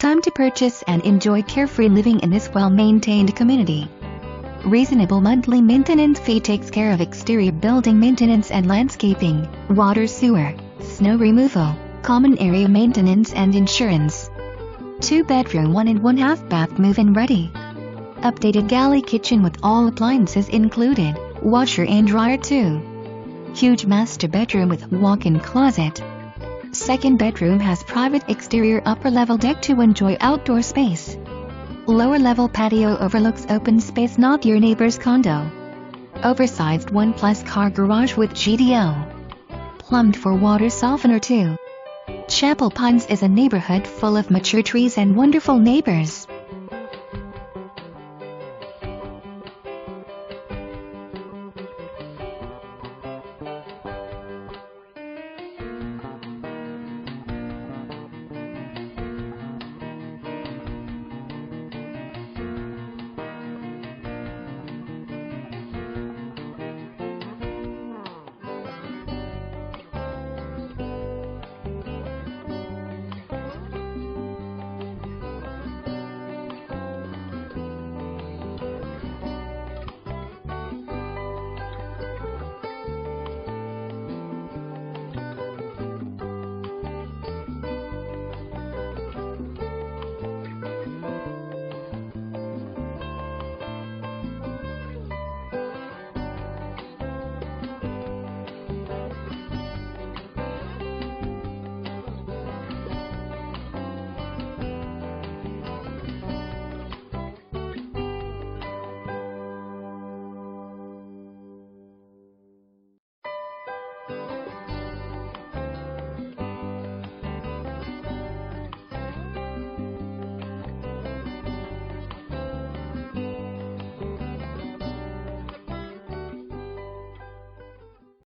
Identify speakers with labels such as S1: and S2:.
S1: Time to purchase and enjoy carefree living in this well-maintained community. Reasonable monthly maintenance fee takes care of exterior building maintenance and landscaping, water sewer, snow removal, common area maintenance and insurance. 2-bedroom 1.5 bath move-in ready. Updated galley kitchen with all appliances included, washer and dryer too. Huge master bedroom with walk-in closet. Second bedroom has private exterior upper level deck to enjoy outdoor space. Lower level patio overlooks open space, not your neighbor's condo. Oversized 1+ car garage with GDL. Plumbed for water softener too. Chapel Pines is a neighborhood full of mature trees and wonderful neighbors.